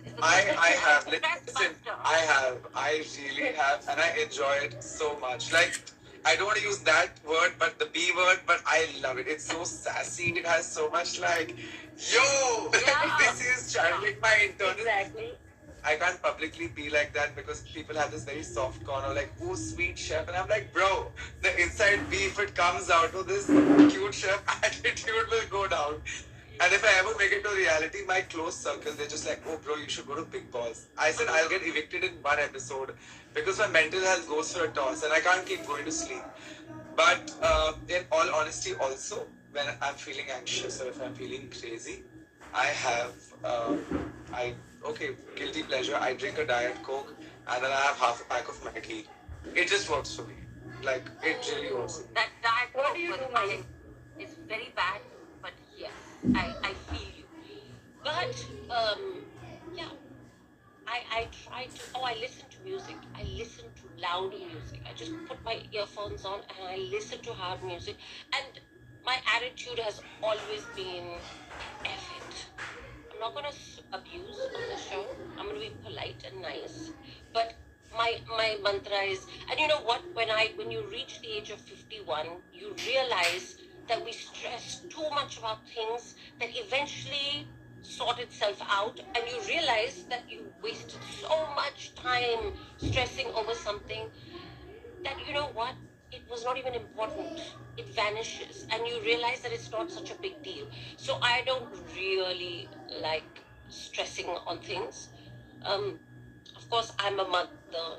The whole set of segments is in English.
is the I have, stress listen, buster. I really have, and I enjoy it so much. Like, I don't want to use that word, but the B word, but I love it. It's so sassy. It has so much like, yo, Yeah. this is channeling my internal. Exactly. I can't publicly be like that because people have this very soft corner, like, oh, sweet chef. And I'm like, bro, the inside me, if it comes out of this cute chef, attitude will go down. And if I ever make it to reality, my close circle, they're just like, oh, bro, you should go to Big Boss. I said, I'll get evicted in one episode because my mental health goes for a toss and I can't keep going to sleep. But in all honesty, also, when I'm feeling anxious or if I'm feeling crazy, I have, I okay, guilty pleasure. I drink a diet coke and then I have half a pack of Maggi. It just works for me. Like it really works. For me. That diet What coke do you with do, iron Mali? is very bad, but yes, I feel you. But yeah, I try to. Oh, I listen to music. I listen to loud music. I just put my earphones on and I listen to hard music. And my attitude has always been, F it. I'm not gonna abuse on the show. I'm gonna be polite and nice. But my mantra is, and you know what? When you reach the age of 51, you realize that we stress too much about things that eventually sort itself out, and you realize that you wasted so much time stressing over something that, you know what, it was not even important. It vanishes and you realize that it's not such a big deal. So I don't really like stressing on things. Of course, I'm a mother,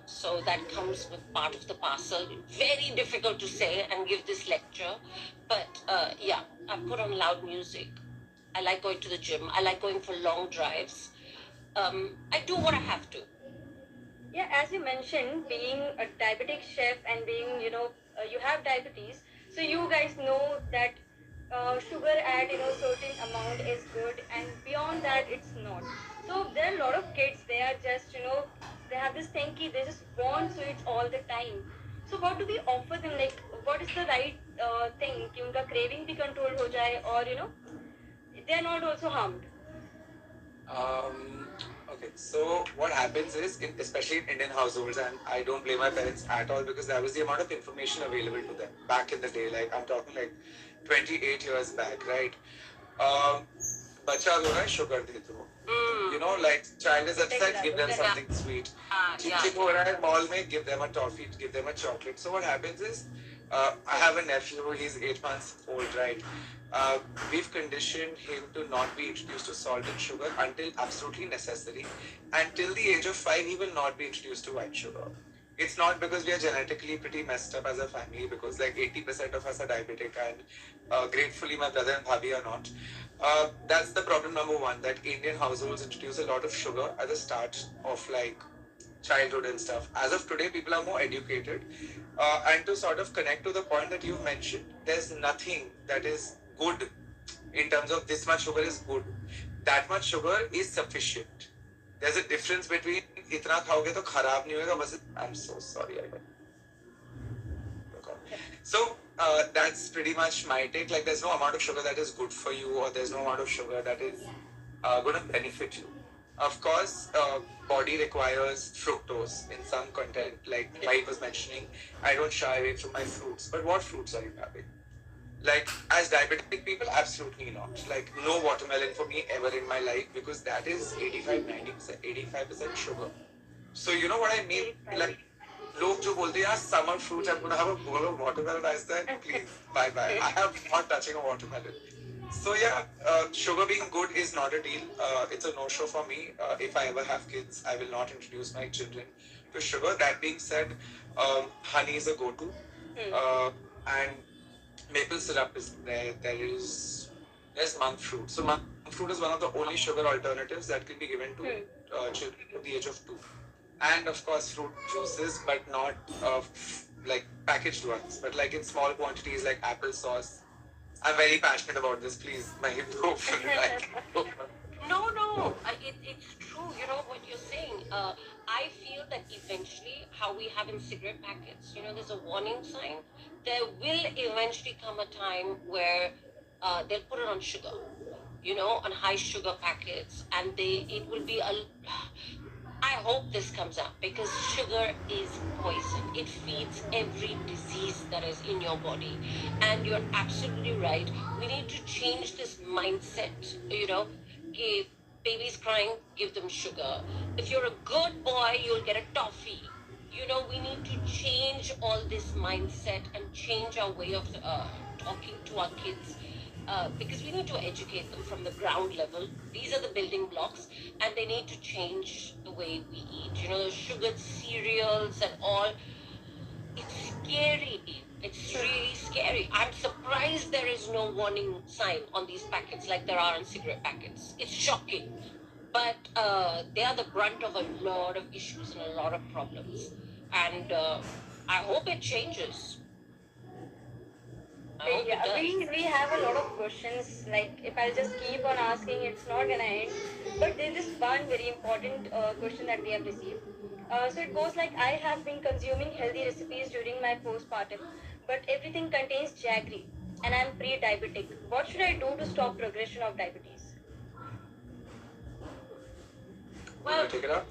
so that comes with part of the parcel. Very difficult to say and give this lecture, but yeah, I put on loud music. I like going to the gym. I like going for long drives. I do what I have to. Yeah, as you mentioned, being a diabetic chef and being, you have diabetes, so you guys know that sugar at certain amount is good, and beyond that, it's not. So there are a lot of kids. They are just they have this thinky. They just want sweets all the time. So what do we offer them? Like, what is the right thing? कि उनका craving भी control हो जाए, or they are not also harmed. Um, okay, so what happens is, especially in Indian households, and I don't blame my parents at all because that was the amount of information available to them back in the day. Like I'm talking like 28 years back, right? बच्चा रो रहा है sugar दे दो. You know, like child is upset, give them something sweet. Chick हो रहा है mall में, give them a toffee, give them a chocolate. So what happens is, I have a nephew. He's 8 months old, right? We've conditioned him to not be introduced to salt and sugar until absolutely necessary. Until the age of 5, he will not be introduced to white sugar. It's not because we are genetically pretty messed up as a family, because like 80% of us are diabetic, and gratefully my brother and bhabhi are not. That's the problem number one, that Indian households introduce a lot of sugar at the start of like childhood and stuff. As of today, people are more educated. And to sort of connect to the point that you mentioned, there's nothing that is good in terms of this much sugar is good. That much sugar is sufficient. There's a difference between इतना खाओगे तो खराब नहीं होगा बस. I'm so sorry. So that's pretty much my take. Like there's no amount of sugar that is good for you, or there's no amount of sugar that is going to benefit you. Of course, body requires fructose in some content. Like Mike was mentioning, I don't shy away from my fruits. But what fruits are you having? Like as diabetic people, absolutely not. Like no watermelon for me ever in my life, because that is 85-90%, 85% sugar. So you know what I mean? Like लोग जो बोलते हैं यार summer fruits, I'm gonna have a bowl of watermelon. I said, please, bye bye. I am not touching a watermelon. So yeah, sugar being good is not a deal. It's a no-show for me. If I ever have kids, I will not introduce my children to sugar. That being said, honey is a go-to, and maple syrup is there. There's monk fruit. So monk fruit is one of the only sugar alternatives that can be given to children at the age of 2. And of course, fruit juices, but not like packaged ones, but like in small quantities, like apple sauce. I'm very passionate about this. Please, my No, it's true. You know what you're saying. I feel that eventually, how we have in cigarette packets, there's a warning sign. There will eventually come a time where they'll put it on sugar. on high sugar packets, and it will be I hope this comes up, because sugar is poison. It feeds every disease that is in your body. And you're absolutely right. We need to change this mindset. Give babies crying, give them sugar. If you're a good boy, you'll get a toffee. We need to change all this mindset and change our way of talking to our kids. Because we need to educate them from the ground level. These are the building blocks, and they need to change the way we eat. The sugared cereals and all. It's scary. It's really scary. I'm surprised there is no warning sign on these packets like there are on cigarette packets. It's shocking. But they are the brunt of a lot of issues and a lot of problems. And I hope it changes. Yeah, we have a lot of questions. Like, if I'll just keep on asking, it's not gonna end. But there's this one very important question that we have received. So it goes like, I have been consuming healthy recipes during my postpartum, but everything contains jaggery, and I'm pre-diabetic. What should I do to stop progression of diabetes? Well, take it out.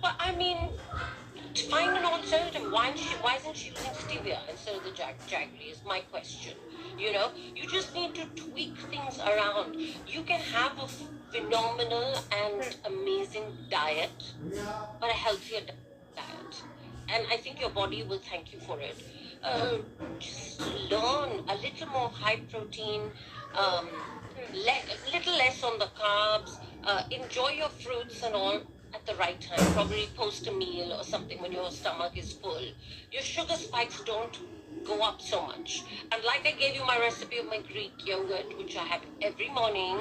Well, I mean, to find an alternative. Why isn't she using stevia instead of the jaggery is my question. You just need to tweak things around. You can have a phenomenal and amazing diet, but a healthier diet. And I think your body will thank you for it. Just learn a little more high protein, a little less on the carbs, enjoy your fruits and all at the right time, probably post a meal or something when your stomach is full. Your sugar spikes don't go up so much. And like I gave you my recipe of my Greek yogurt, which I have every morning,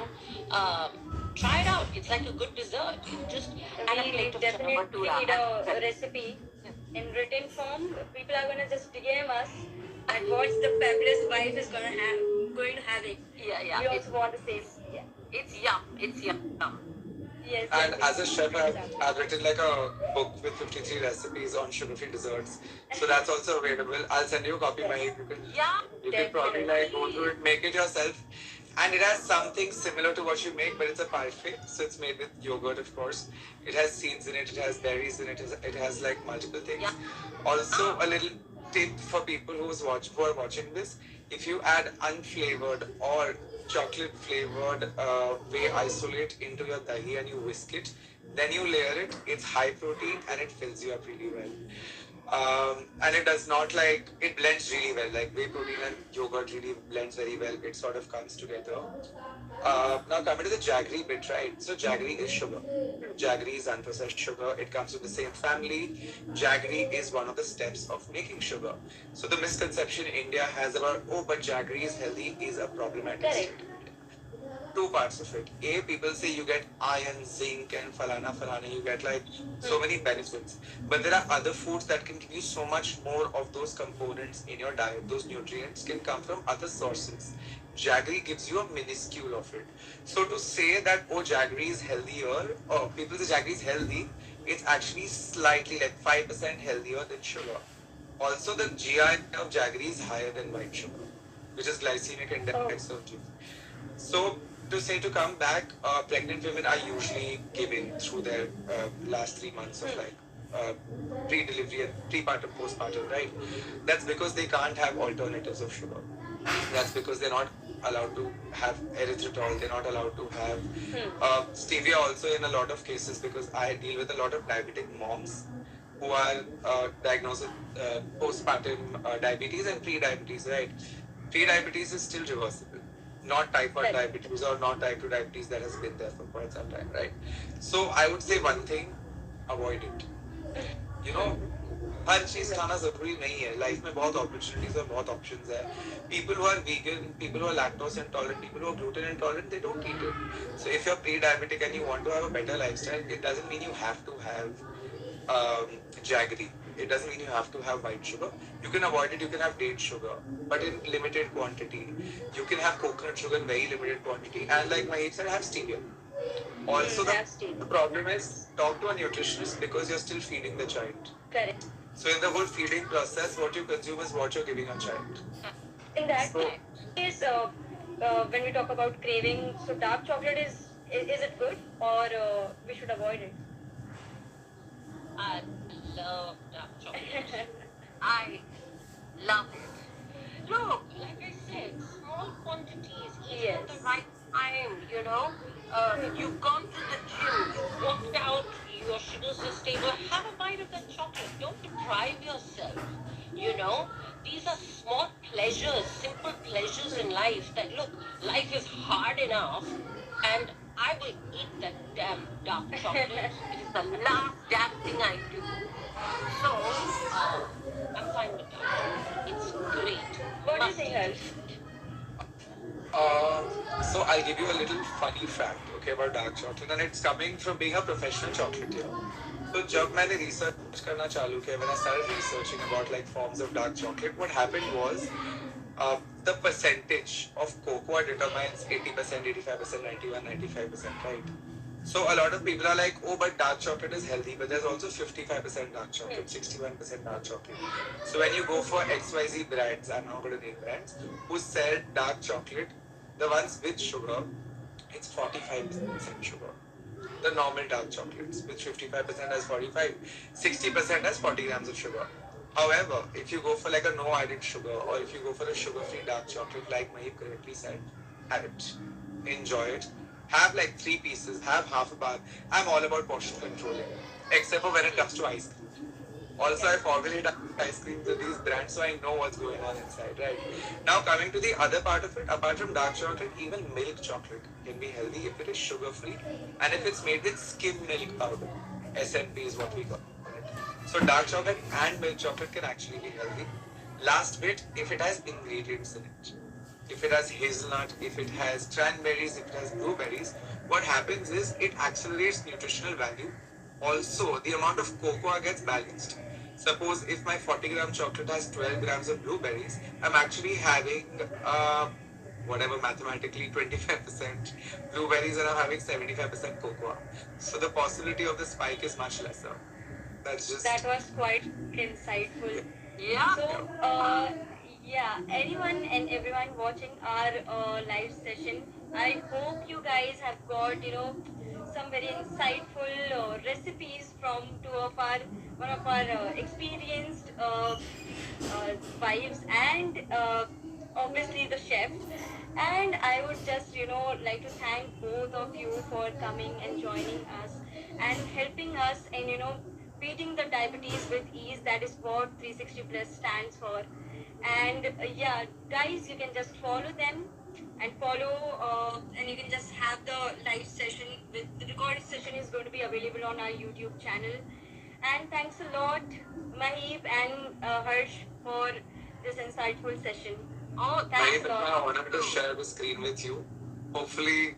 try it out. It's like a good dessert. You just add a plate of definitely need a recipe in written form. People are gonna just DM us and what the fabulous wife is going to have it. Yeah. We also want the same. Yeah. It's yum. It's yum. Yes. And as a chef, I've written like a book with 53 recipes on sugar-free desserts. So that's also available. I'll send you a copy, Mahik. You can probably like go through it, make it yourself. And it has something similar to what you make, but it's a parfait. So it's made with yogurt, of course. It has seeds in it. It has berries in it. It has like multiple things. Yeah. Also, a little tip for people who are watching this: if you add unflavored or chocolate flavored whey isolate into your dahi and you whisk it, then you layer it. It's high protein and it fills you up really well. And it does not it blends really well. Like whey protein and yogurt really blends very well. It sort of comes together. Now coming to the jaggery bit, right? So jaggery is sugar. Jaggery is unprocessed sugar. It comes with the same family. Jaggery is one of the steps of making sugar. So the misconception India has about, but jaggery is healthy is a problematic statement. Two parts of it. A, people say you get iron, zinc, and falana, you get so many benefits. But there are other foods that can give you so much more of those components in your diet. Those nutrients can come from other sources. Jaggery gives you a minuscule of it. So to say that, jaggery is healthier, people say jaggery is healthy, it's actually slightly 5% healthier than sugar. Also, the GI of jaggery is higher than white sugar, which is glycemic index of juice. So, to come back, pregnant women are usually given through their last 3 months of pre-delivery and prepartum, postpartum, right? That's because they can't have alternatives of sugar. That's because they're not allowed to have erythritol. They're not allowed to have stevia also in a lot of cases, because I deal with a lot of diabetic moms who are diagnosed with postpartum diabetes and pre-diabetes, right? Pre-diabetes is still reversible. Not type 1 diabetes or not type 2 diabetes that has been there for quite some time, right? So I would say one thing, avoid it. हर चीज खाना जरूरी नहीं है. Life में बहुत opportunities और बहुत options है. People who are vegan, people who are lactose intolerant, people who are gluten intolerant, they don't eat it. So if you're pre-diabetic and you want to have a better lifestyle, it doesn't mean you have to have jaggery. It doesn't mean you have to have white sugar. You can avoid it. You can have date sugar, but in limited quantity. You can have coconut sugar in very limited quantity. And like Mahek said, have stevia. Also, the problem is, talk to a nutritionist because you're still feeding the child. Correct. So in the whole feeding process, what you consume is what you're giving a child. In that case, when we talk about craving, so dark chocolate is it good or we should avoid it? I love dark chocolate. I love it. Look, like I said, small quantities, eat at the Yes. right time, you know. You've gone to the gym, you've worked out, your sugars are stable. Have a bite of that chocolate. Don't deprive yourself, you know. These are small pleasures, simple pleasures in life that, look, life is hard enough and I will eat that damn dark chocolate. It is the last damn thing I do. So, I'm fine with that. It's great. What do you Must think, eat Harsh? So I'll give you a little funny fact, okay, about dark chocolate, and it's coming from being a professional chocolatier. So जब मैंने research करना चालू किया, when I started researching about like forms of dark chocolate, what happened was the percentage of cocoa determines 80%, 85%, 91, 95%, right? So a lot of people are like, oh, but dark chocolate is healthy, but there's also 55% dark chocolate, 61% dark chocolate. So when you go for XYZ brands, I'm not going to name brands, who sell dark chocolate, the ones with sugar, it's 45% sugar. The normal dark chocolates, which 55% has 45, 60% has 40 grams of sugar. However, if you go for like a no added sugar, or if you go for a sugar-free dark chocolate, like Mahib correctly said, have it, enjoy it. Have like 3 pieces, have half a bar. I'm all about portion controlling, except for when it comes to ice cream. Also, I formulate ice creams with these brands, so I know what's going on inside, right? Now, coming to the other part of it, apart from dark chocolate, even milk chocolate can be healthy if it is sugar-free and if it's made with skim milk powder. SMP is what we call it. So, dark chocolate and milk chocolate can actually be healthy. Last bit, if it has ingredients in it. If it has hazelnut, if it has cranberries, if it has blueberries, what happens is it accelerates nutritional value. Also, the amount of cocoa gets balanced. Suppose if my 40-gram chocolate has 12 grams of blueberries, I'm actually having whatever mathematically 25% blueberries and I'm having 75% cocoa. So the possibility of the spike is much lesser. That's just That was quite insightful. Yeah. So, yeah, anyone and everyone watching our live session, I hope you guys have got, you know, some very insightful recipes from one of our experienced wives and obviously the chef. And I would just, you know, like to thank both of you for coming and joining us and helping us in, you know, beating the diabetes with ease. That is what 360 Plus stands for. And yeah, guys, you can just follow them and and you can just have the live session. The recorded session is going to be available on our YouTube channel. And thanks a lot, Mahib and Harsh, for this insightful session. Oh, Mahib, thanks it's a my lot. honor to share the screen with you. Hopefully,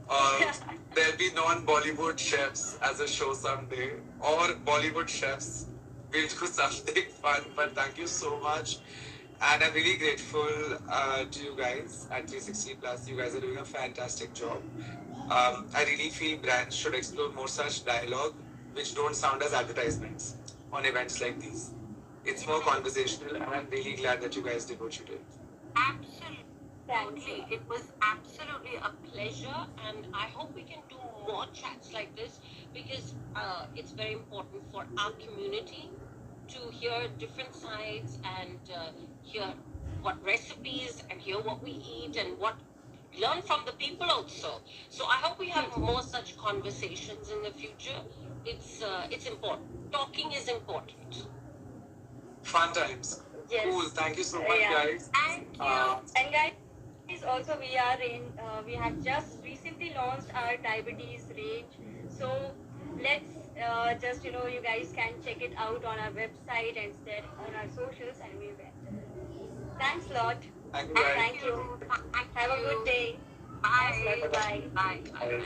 uh, there'll be non-Bollywood chefs as a show someday, or Bollywood chefs. We'll do something fun. But thank you so much, and I'm really grateful to you guys at 360 Plus. You guys are doing a fantastic job. I really feel brands should explore more such dialogue, which don't sound as advertisements on events like these. It's more conversational, and I'm really glad that you guys did what you did. Absolutely. It was absolutely a pleasure, and I hope we can do more chats like this because it's very important for our community to hear different sides and hear what recipes and hear what we eat and learn from the people also. So I hope we have more such conversations in the future. It's important. Talking is important. Fun times. Yes. Cool. Thank you so much, Yeah. guys. Thank you. And guys, also we have just recently launched our diabetes range. So let's just, you know, you guys can check it out on our website and instead on our socials, and we will. Thanks a lot. Thank you, guys. Thank you. Thank Have a you. good day. Bye. Thanks a lot. Bye. Bye. Bye. Bye.